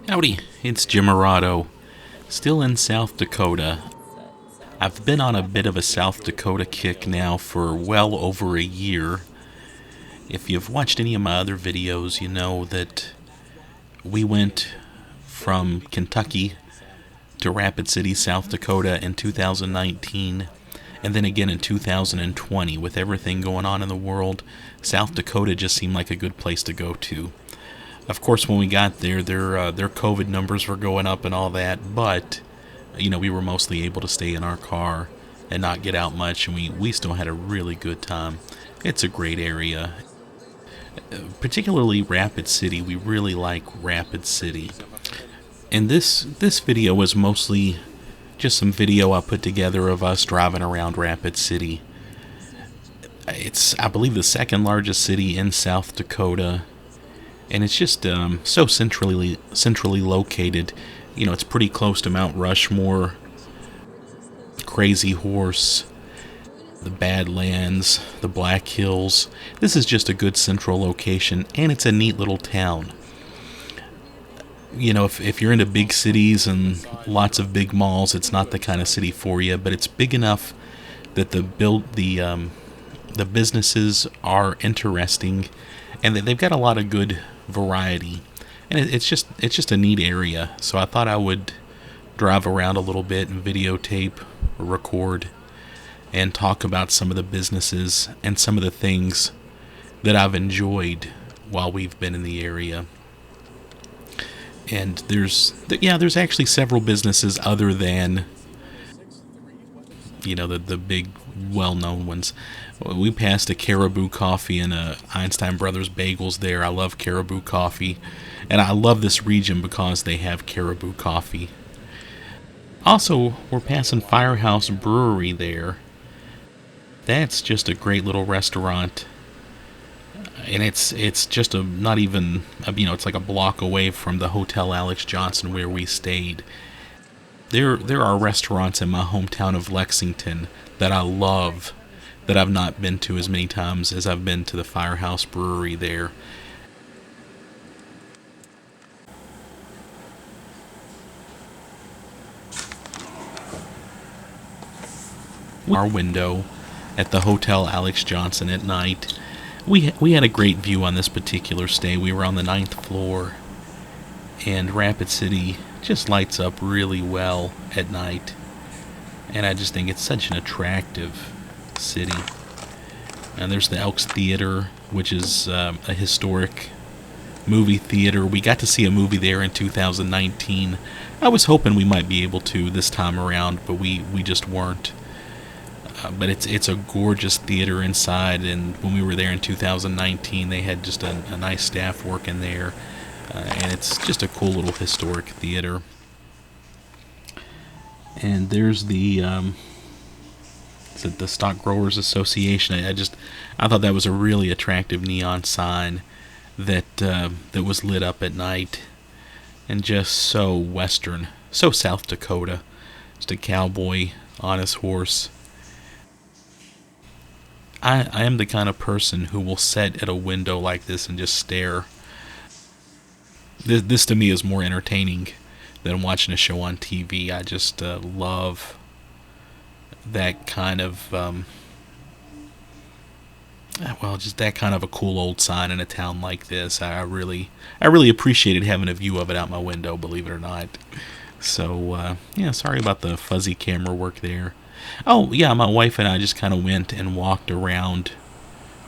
Howdy, it's Jim Arado, still in South Dakota. I've been on a bit of a South Dakota kick now for well over a year. If you've watched any of my other videos, you know that we went from Kentucky to Rapid City, South Dakota in 2019, and then again in 2020. With everything going on in the world, South Dakota just seemed like a good place to go to. Of course, when we got there, their COVID numbers were going up and all that, but we were mostly able to stay in our car and not get out much, and we still had a really good time. It's a great area, particularly Rapid City. We really like Rapid City, and this video was mostly just some video I put together of us driving around Rapid City. It's, I believe, the second largest city in South Dakota. And it's just so centrally located. It's pretty close to Mount Rushmore, Crazy Horse, the Badlands, the Black Hills. This is just a good central location, and it's a neat little town. If you're into big cities and lots of big malls, it's not the kind of city for you. But it's big enough that the businesses are interesting, and they've got a lot of good variety, and it's just a neat area. So I thought I would drive around a little bit and videotape, record, and talk about some of the businesses and some of the things that I've enjoyed while we've been in the area. And there's actually several businesses other than the big well-known ones. We passed a Caribou Coffee and a Einstein Brothers Bagels there. I love Caribou Coffee, and I love this region because they have Caribou Coffee. Also, we're passing Firehouse Brewery there. That's just a great little restaurant, and it's just not even it's like a block away from the Hotel Alex Johnson where we stayed. There are restaurants in my hometown of Lexington that I love, that I've not been to as many times as I've been to the Firehouse Brewery there. Our window at the Hotel Alex Johnson at night. We had a great view on this particular stay. We were on the 9th floor, and Rapid City just lights up really well at night, and I just think it's such an attractive city. And there's the Elks Theater, which is a historic movie theater. We got to see a movie there in 2019. I was hoping we might be able to this time around, but we just weren't. But it's a gorgeous theater inside, and when we were there in 2019, they had just a nice staff working there. And it's just a cool little historic theater. And there's the Stock Growers Association. I thought that was a really attractive neon sign that was lit up at night, and just so western, so South Dakota. Just a cowboy on his horse. I am the kind of person who will sit at a window like this and just stare. This to me is more entertaining than watching a show on TV. I just love that kind of just that kind of a cool old sign in a town like this. I really appreciated having a view of it out my window, believe it or not. So sorry about the fuzzy camera work there. Oh yeah, my wife and I just kind of went and walked around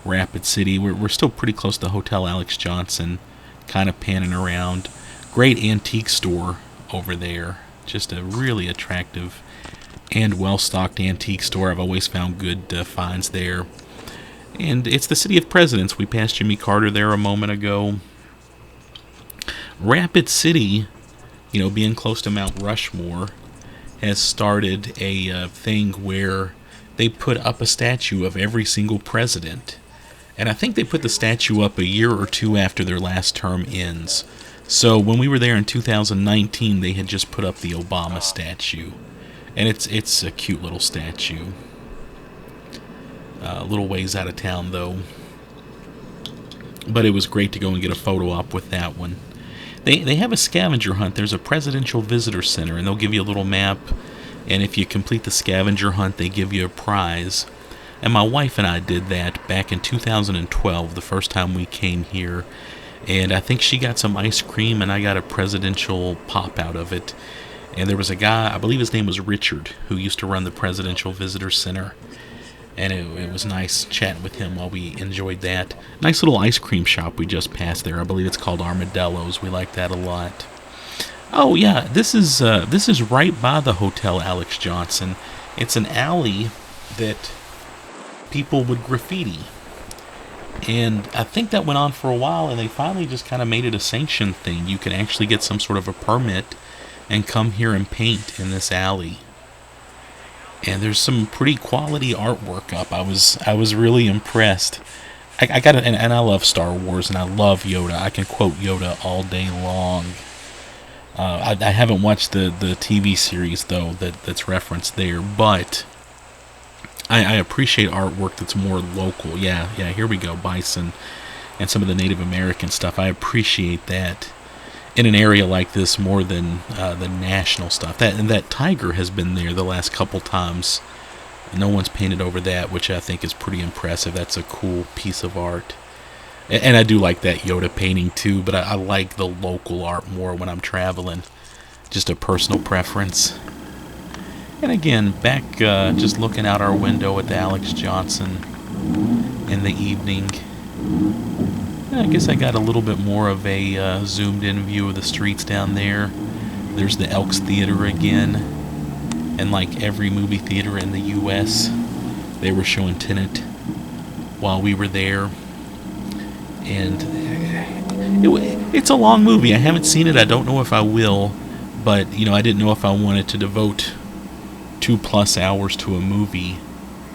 Rapid City. We're still pretty close to Hotel Alex Johnson, kind of panning around. Great antique store over there. Just a really attractive and well-stocked antique store. I've always found good finds there. And it's the City of Presidents. We passed Jimmy Carter there a moment ago. Rapid City, being close to Mount Rushmore, has started a thing where they put up a statue of every single president. And I think they put the statue up a year or two after their last term ends. So when we were there in 2019, they had just put up the Obama statue. And it's a cute little statue. A little ways out of town, though. But it was great to go and get a photo op with that one. They have a scavenger hunt. There's a presidential visitor center, and they'll give you a little map. And if you complete the scavenger hunt, they give you a prize. And my wife and I did that back in 2012, the first time we came here. And I think she got some ice cream, and I got a presidential pop out of it. And there was a guy, I believe his name was Richard, who used to run the Presidential Visitor Center. And it was nice chatting with him while we enjoyed that. Nice little ice cream shop we just passed there. I believe it's called Armadillo's. We like that a lot. Oh yeah, this is right by the Hotel Alex Johnson. It's an alley that people would graffiti. And I think that went on for a while, and they finally just kind of made it a sanctioned thing. You can actually get some sort of a permit and come here and paint in this alley. And there's some pretty quality artwork up. I was really impressed. I got it, and I love Star Wars, and I love Yoda. I can quote Yoda all day long. I haven't watched the TV series though that's referenced there, but I appreciate artwork that's more local. Yeah, here we go, bison and some of the Native American stuff. I appreciate that in an area like this more than the national stuff. That tiger has been there the last couple times. No one's painted over that, which I think is pretty impressive. That's a cool piece of art. And I do like that Yoda painting too, but I like the local art more when I'm traveling. Just a personal preference. And again, back just looking out our window at the Alex Johnson in the evening. I guess I got a little bit more of a zoomed in view of the streets down there. There's the Elks Theater again. And like every movie theater in the U.S., they were showing Tenet while we were there. And it's a long movie. I haven't seen it. I don't know if I will. But, I didn't know if I wanted to devote 2+ hours to a movie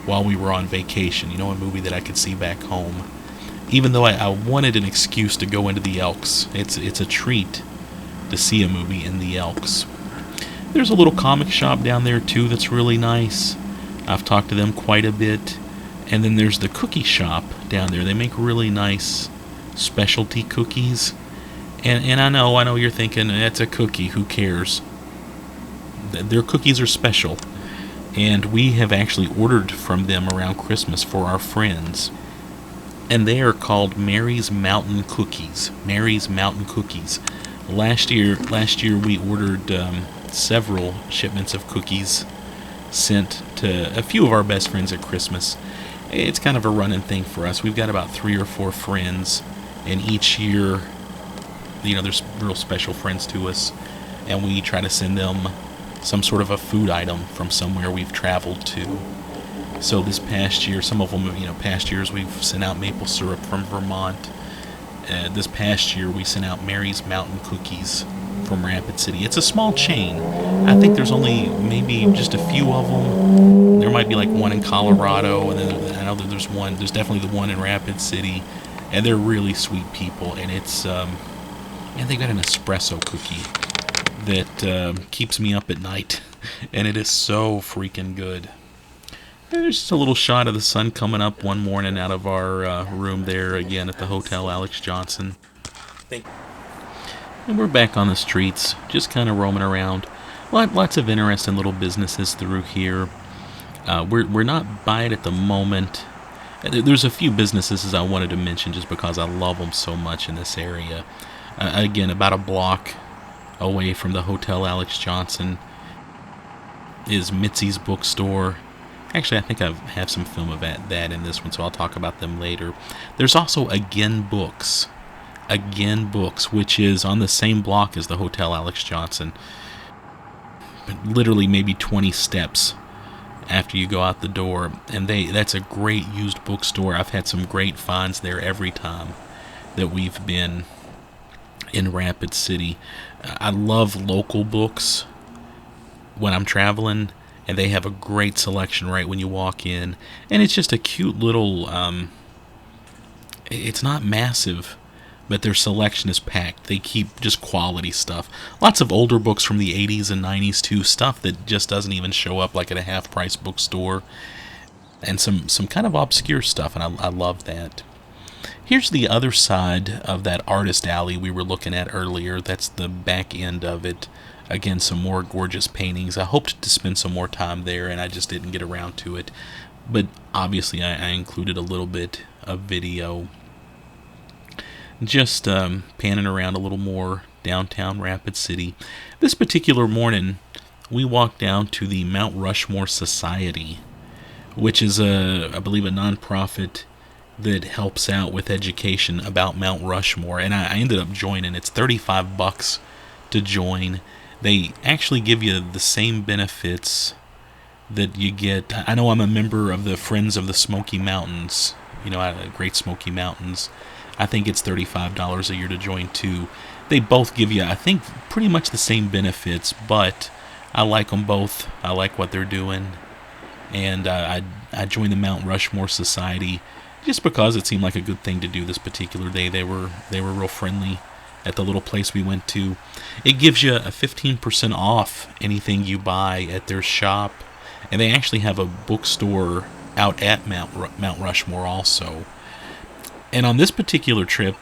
while we were on vacation. A movie that I could see back home. Even though I wanted an excuse to go into the Elks. It's a treat to see a movie in the Elks. There's a little comic shop down there, too, that's really nice. I've talked to them quite a bit. And then there's the cookie shop down there. They make really nice specialty cookies. And I know you're thinking, that's a cookie, who cares? Their cookies are special. And we have actually ordered from them around Christmas for our friends. And they are called Mary's Mountain Cookies. Mary's Mountain Cookies. Last year we ordered several shipments of cookies sent to a few of our best friends at Christmas. It's kind of a running thing for us. We've got about 3 or 4 friends, and each year, there's real special friends to us, and we try to send them some sort of a food item from somewhere we've traveled to. So this past year, some of them, past years we've sent out maple syrup from Vermont. This past year we sent out Mary's Mountain Cookies from Rapid City. It's a small chain. I think there's only maybe just a few of them. There might be like one in Colorado, and then I know that there's definitely the one in Rapid City, and they're really sweet people. And it's and they got an espresso cookie that keeps me up at night, and it is so freaking good. There's just a little shot of the sun coming up one morning out of our room there again at the Hotel Alex Johnson. And we're back on the streets, just kind of roaming around. Lots of interesting little businesses through here. We're not by it at the moment. There's a few businesses I wanted to mention just because I love them so much in this area. Again, about a block away from the Hotel Alex Johnson is Mitzi's Bookstore. Actually, I think I have some film of that in this one, so I'll talk about them later. There's also Again Books. Again Books, which is on the same block as the Hotel Alex Johnson. But literally maybe 20 steps after you go out the door. And that's a great used bookstore. I've had some great finds there every time that we've been in Rapid City. I love local books when I'm traveling, and they have a great selection right when you walk in. And it's just a cute little, it's not massive, but their selection is packed. They keep just quality stuff. Lots of older books from the 80s and 90s too, stuff that just doesn't even show up like at a half-price bookstore. And some kind of obscure stuff, and I love that. Here's the other side of that artist alley we were looking at earlier. That's the back end of it. Again, some more gorgeous paintings. I hoped to spend some more time there, and I just didn't get around to it. But obviously, I included a little bit of video. Just panning around a little more downtown Rapid City. This particular morning, we walked down to the Mount Rushmore Society, which is, I believe, a nonprofit that helps out with education about Mount Rushmore, and I ended up joining. It's $35 to join. They actually give you the same benefits that you get. I know I'm a member of the Friends of the Smoky Mountains, Great Smoky Mountains. I think it's $35 a year to join too. They both give you, I think, pretty much the same benefits, but I like them both. I like what they're doing, and I joined the Mount Rushmore Society just because it seemed like a good thing to do this particular day. They were real friendly at the little place we went to. It gives you a 15% off anything you buy at their shop, and they actually have a bookstore out at Mount Rushmore also. And on this particular trip,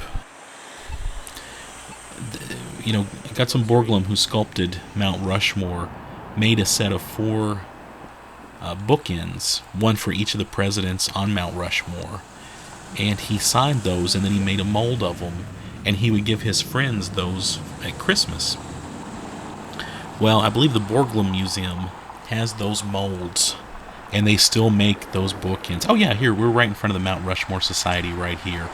got some Borglum who sculpted Mount Rushmore, made a set of 4 bookends, one for each of the presidents on Mount Rushmore. And he signed those, and then he made a mold of them, and he would give his friends those at Christmas. Well, I believe the Borglum Museum has those molds, and they still make those bookends. Oh yeah, here, we're right in front of the Mount Rushmore Society right here.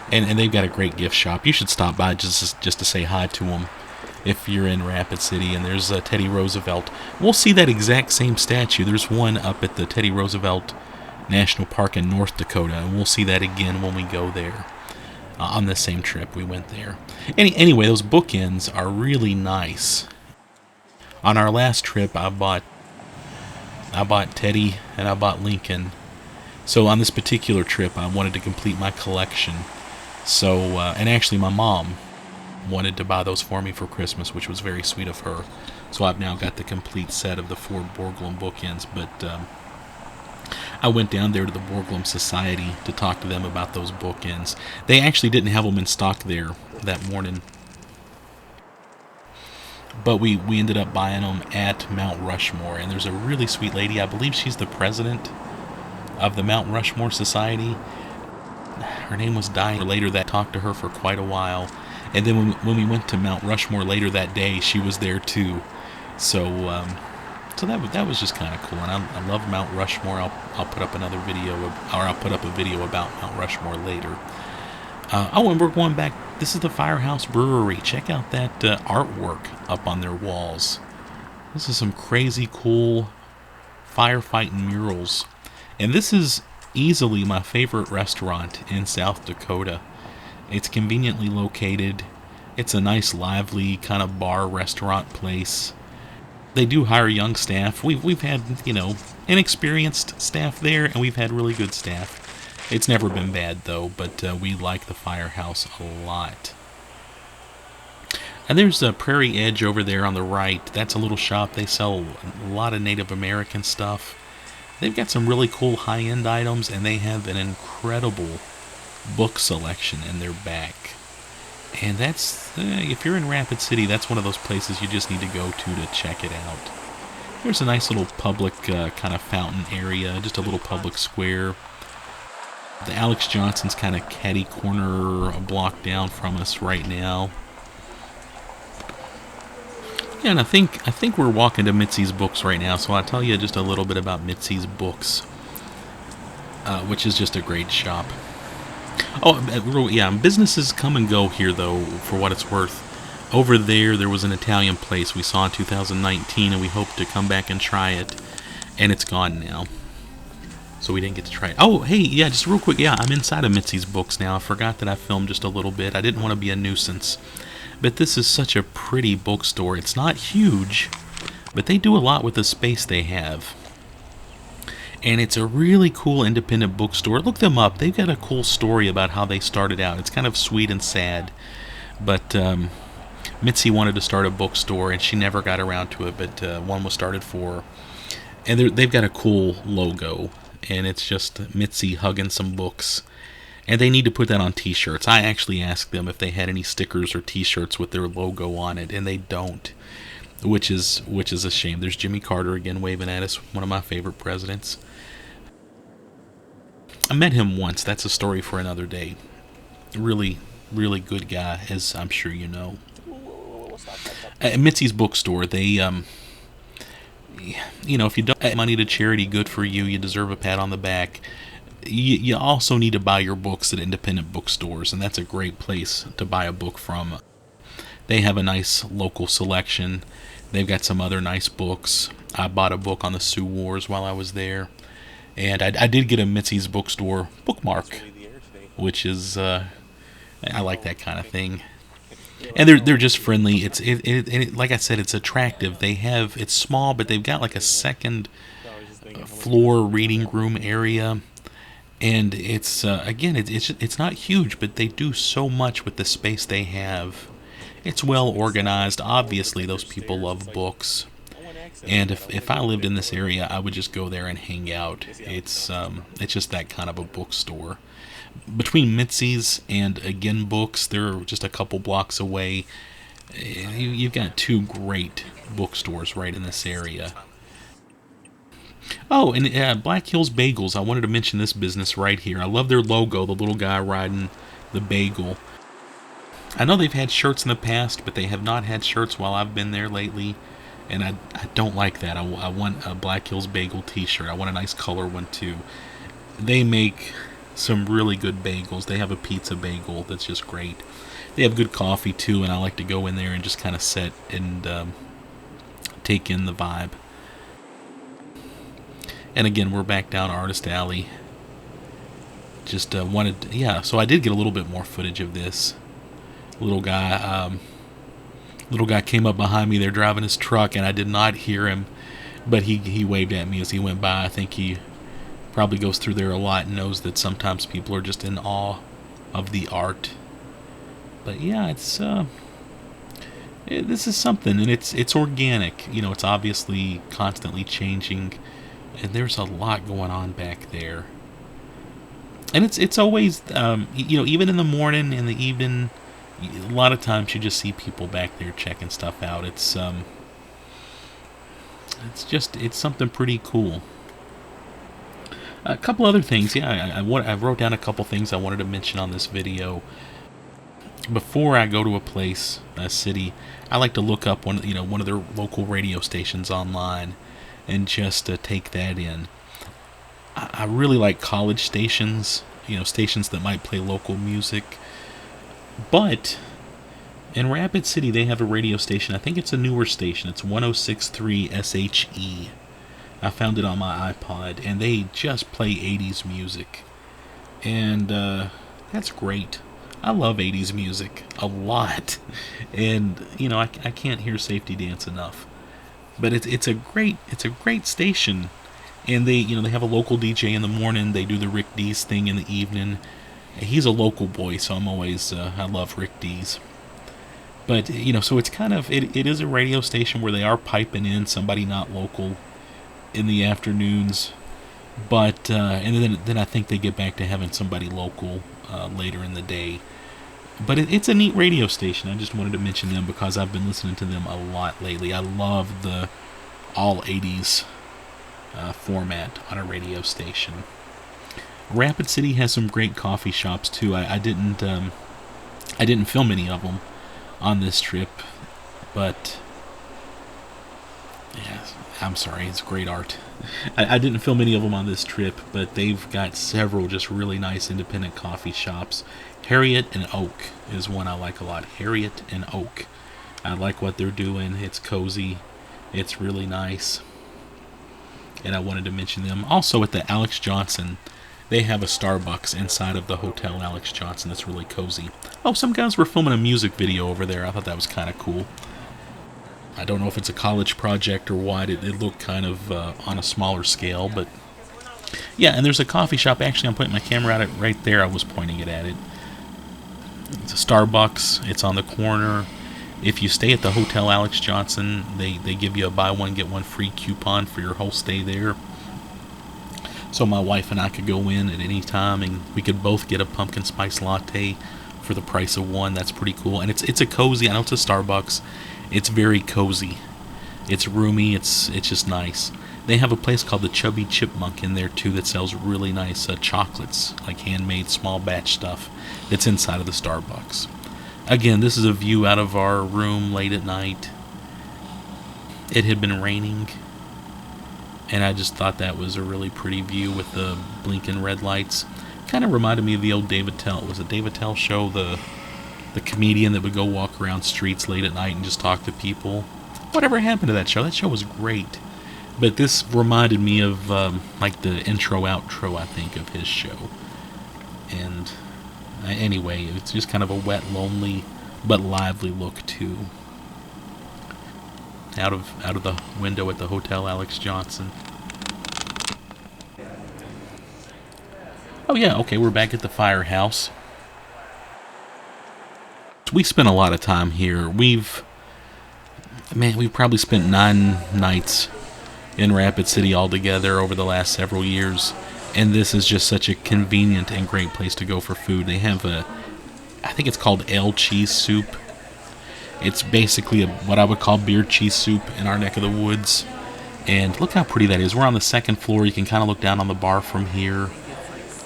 And they've got a great gift shop. You should stop by just to say hi to them if you're in Rapid City. And there's Teddy Roosevelt. We'll see that exact same statue. There's one up at the Teddy Roosevelt National Park in North Dakota, and we'll see that again when we go there. On the same trip we went there. Anyway, those bookends are really nice. On our last trip, I bought Teddy and I bought Lincoln. So on this particular trip, I wanted to complete my collection. So, and actually my mom wanted to buy those for me for Christmas, which was very sweet of her. So I've now got the complete set of the 4 Borglum bookends. But I went down there to the Borglum Society to talk to them about those bookends. They actually didn't have them in stock there that morning, but we ended up buying them at Mount Rushmore. And there's a really sweet lady, I believe she's the president of the Mount Rushmore Society. Her name was Diane. Later that talked to her for quite a while. And then when we went to Mount Rushmore later that day, she was there too. So that was just kind of cool. And I love Mount Rushmore. I'll put up another video, or I'll put up a video about Mount Rushmore later. And we're going back. This is the Firehouse Brewery. Check out that artwork up on their walls. This is some crazy cool firefighting murals. And this is easily my favorite restaurant in South Dakota. It's conveniently located. It's a nice, lively kind of bar restaurant place. They do hire young staff. We've had, inexperienced staff there, and we've had really good staff. It's never been bad, though, but we like the Firehouse a lot. And there's a Prairie Edge over there on the right. That's a little shop. They sell a lot of Native American stuff. They've got some really cool high-end items, and they have an incredible book selection in their back. And that's, if you're in Rapid City, that's one of those places you just need to go to check it out. There's a nice little public kind of fountain area, just a little public square. The Alex Johnson's kind of catty corner a block down from us right now. Yeah, and I think we're walking to Mitzi's Books right now, so I'll tell you just a little bit about Mitzi's Books, which is just a great shop. Oh, yeah, businesses come and go here, though, for what it's worth. Over there was an Italian place we saw in 2019, and we hoped to come back and try it, and it's gone now. So we didn't get to try it. Oh, hey, yeah, just real quick, yeah, I'm inside of Mitzi's Books now. I forgot that I filmed just a little bit. I didn't want to be a nuisance. But this is such a pretty bookstore. It's not huge, but they do a lot with the space they have. And it's a really cool independent bookstore. Look them up. They've got a cool story about how they started out. It's kind of sweet and sad. But Mitzi wanted to start a bookstore, and she never got around to it, but one was started for her. And they've got a cool logo, and it's just Mitzi hugging some books. And they need to put that on t-shirts. I actually asked them if they had any stickers or t-shirts with their logo on it, and they don't, which is a shame. There's Jimmy Carter again waving at us, one of my favorite presidents. I met him once. That's a story for another day. Really, really good guy, as I'm sure you know. At Mitzi's bookstore, they if you don't donate money to charity, good for you. You deserve a pat on the back. You also need to buy your books at independent bookstores, and that's a great place to buy a book from. They have a nice local selection. They've got some other nice books. I bought a book on the Sioux Wars while I was there, and I did get a Mitzi's bookstore bookmark, which is I like that kind of thing. And they're just friendly. It like I said, it's attractive. It's small, but they've got like a second floor reading room area, and it's again it's not huge, but they do so much with the space they have. It's well organized. Obviously, those people love books, and if I lived in this area, I would just go there and hang out. It's just that kind of a bookstore. Between Mitzi's and Again Books, they're just a couple blocks away. You've got two great bookstores right in this area. Oh, and Black Hills Bagels. I wanted to mention this business right here. I love their logo, the little guy riding the bagel. I know they've had shirts in the past, but they have not had shirts while I've been there lately, and I don't like that. I want a Black Hills Bagel t-shirt. I want a nice color one too. They make some really good bagels. They have a pizza bagel that's just great. They have good coffee too, and I like to go in there and just kind of sit and take in the vibe. And again, we're back down Artist Alley. Just so I did get a little bit more footage of this. Little guy came up behind me there driving his truck, and I did not hear him, but he waved at me as he went by. I think he probably goes through there a lot and knows that sometimes people are just in awe of the art. But yeah, this is something, and it's organic. It's obviously constantly changing, and there's a lot going on back there. And it's always even in the morning, in the evening, a lot of times you just see people back there checking stuff out. It's something pretty cool. A couple other things, I wrote down a couple things I wanted to mention on this video. Before I go to a city, I like to look up one of their local radio stations online, and just take that in. I really like college stations, stations that might play local music. But in Rapid City, they have a radio station. I think it's a newer station. It's 106.3 SHE. I found it on my iPod, and they just play 80s music. And that's great. I love 80s music a lot. And, I can't hear Safety Dance enough. But it's a great station. And they have a local DJ in the morning. They do the Rick Dees thing in the evening. He's a local boy, so I'm always I love Rick Dees. But so it's kind of it is a radio station where they are piping in somebody not local in the afternoons, but and then I think they get back to having somebody local later in the day. But it's a neat radio station. I just wanted to mention them because I've been listening to them a lot lately. I love the all 80s format on a radio station. Rapid City has some great coffee shops too. I didn't film any of them on this trip, but yeah, I'm sorry, it's great art. I didn't film any of them on this trip, but they've got several just really nice independent coffee shops. Harriet and Oak is one I like a lot. Harriet and Oak. I like what they're doing. It's cozy. It's really nice. And I wanted to mention them. Also at the Alex Johnson, they have a Starbucks inside of the Hotel Alex Johnson that's really cozy. Oh, some guys were filming a music video over there. I thought that was kind of cool. I don't know if it's a college project or what. It looked kind of on a smaller scale, but yeah, and there's a coffee shop. Actually, I'm pointing my camera at it right there. I was pointing it at it. It's a Starbucks. It's on the corner. If you stay at the Hotel Alex Johnson, they give you a buy one, get one free coupon for your whole stay there. so my wife and I could go in at any time and we could both get a pumpkin spice latte for the price of one. That's pretty cool. And it's a cozy. I know it's a Starbucks. It's very cozy. It's roomy. It's just nice. They have a place called the Chubby Chipmunk in there too that sells really nice chocolates, like handmade small batch stuff that's inside of the Starbucks. Again, this is a view out of our room late at night. It had been raining, and I just thought that was a really pretty view with the blinking red lights. Kind of reminded me of the old David Tell. It was a David Tell show, the comedian that would go walk around streets late at night and just talk to people. Whatever happened to that show? That show was great. But this reminded me of like the intro outro, I think, of his show. And anyway, it's just kind of a wet, lonely, but lively look too. Out of the window at the Hotel Alex Johnson. Oh yeah, okay, we're back at the firehouse. We spent a lot of time here. We've probably spent 9 nights in Rapid City altogether over the last several years, and this is just such a convenient and great place to go for food. They have I think it's called L cheese soup. It's basically what I would call beer cheese soup in our neck of the woods, and look how pretty that is. We're on the 2nd floor. You can kind of look down on the bar from here,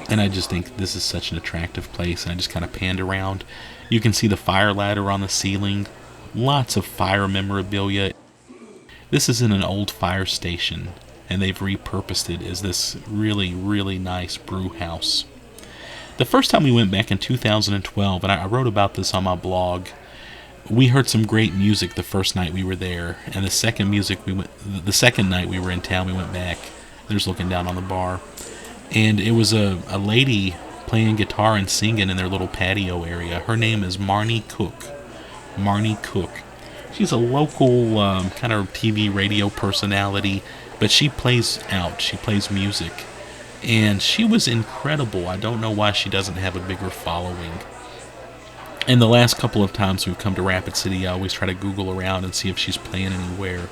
and I just think this is such an attractive place, and I just kind of panned around. You can see the fire ladder on the ceiling, lots of fire memorabilia. This is in an old fire station, and they've repurposed it as this really, really nice brew house. The first time we went back in 2012, and I wrote about this on my blog, we heard some great music the first night we were there, and the second night we were in town, we went back. There's looking down on the bar, and it was a lady playing guitar and singing in their little patio area. Her name is Marnie Cook. Marnie Cook. She's a local kind of TV radio personality, but she plays out. She plays music, and she was incredible. I don't know why she doesn't have a bigger following. And the last couple of times we've come to Rapid City, I always try to Google around and see if she's playing anywhere.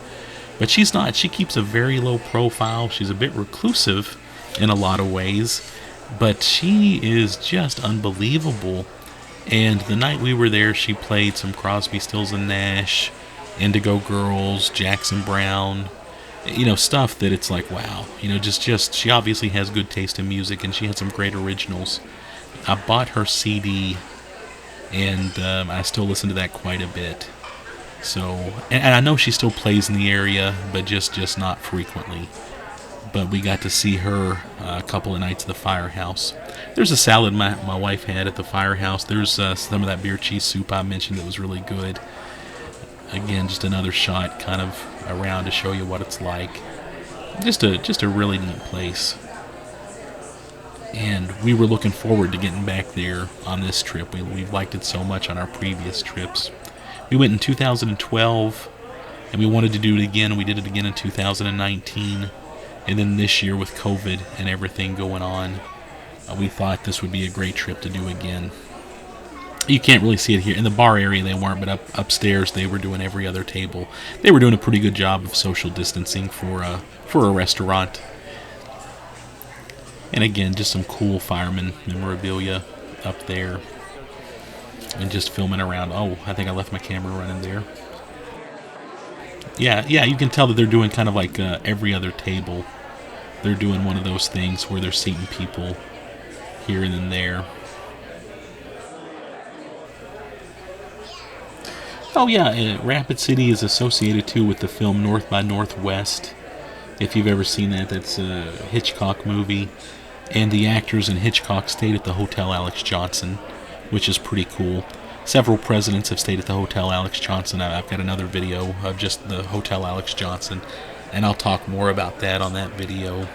But she's not. She keeps a very low profile. She's a bit reclusive in a lot of ways, but she is just unbelievable. And the night we were there, she played some Crosby, Stills and Nash, Indigo Girls, Jackson Browne, stuff that it's like, wow. Just she obviously has good taste in music, and she had some great originals. I bought her CD, and I still listen to that quite a bit. So, and I know she still plays in the area, but just not frequently. But we got to see her a couple of nights at the firehouse. There's a salad my wife had at the firehouse. There's some of that beer cheese soup I mentioned that was really good. Again, just another shot kind of around to show you what it's like. Just a really neat place. And we were looking forward to getting back there on this trip. We've liked it so much on our previous trips. We went in 2012, and we wanted to do it again. We did it again in 2019. And then this year with COVID and everything going on, we thought this would be a great trip to do again. You can't really see it here. In the bar area they weren't, but upstairs they were doing every other table. They were doing a pretty good job of social distancing for a restaurant. And again, just some cool fireman memorabilia up there. And just filming around. Oh, I think I left my camera running there. Yeah, you can tell that they're doing kind of like every other table. They're doing one of those things where they're seating people here and then there. Oh yeah, Rapid City is associated too with the film North by Northwest. If you've ever seen that, that's a Hitchcock movie. And the actors in Hitchcock stayed at the Hotel Alex Johnson, which is pretty cool. Several presidents have stayed at the Hotel Alex Johnson. I've got another video of just the Hotel Alex Johnson, and I'll talk more about that on that video.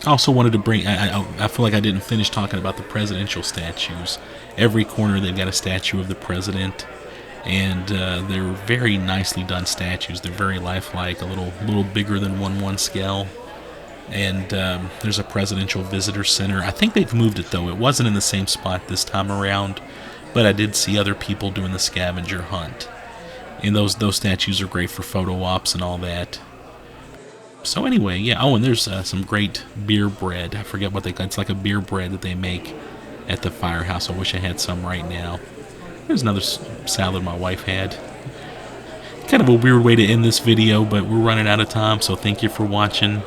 I also wanted to bring, I feel like I didn't finish talking about the presidential statues. Every corner they've got a statue of the president, and they're very nicely done statues. They're very lifelike, a little bigger than 1/1 scale. And there's a presidential visitor center. I think they've moved it though. It wasn't in the same spot this time around, but I did see other people doing the scavenger hunt. And those statues are great for photo ops and all that. So anyway, yeah. Oh, and there's some great beer bread. I forget what they call it. It's like a beer bread that they make at the firehouse. I wish I had some right now. There's another salad my wife had. Kind of a weird way to end this video, but we're running out of time, so thank you for watching.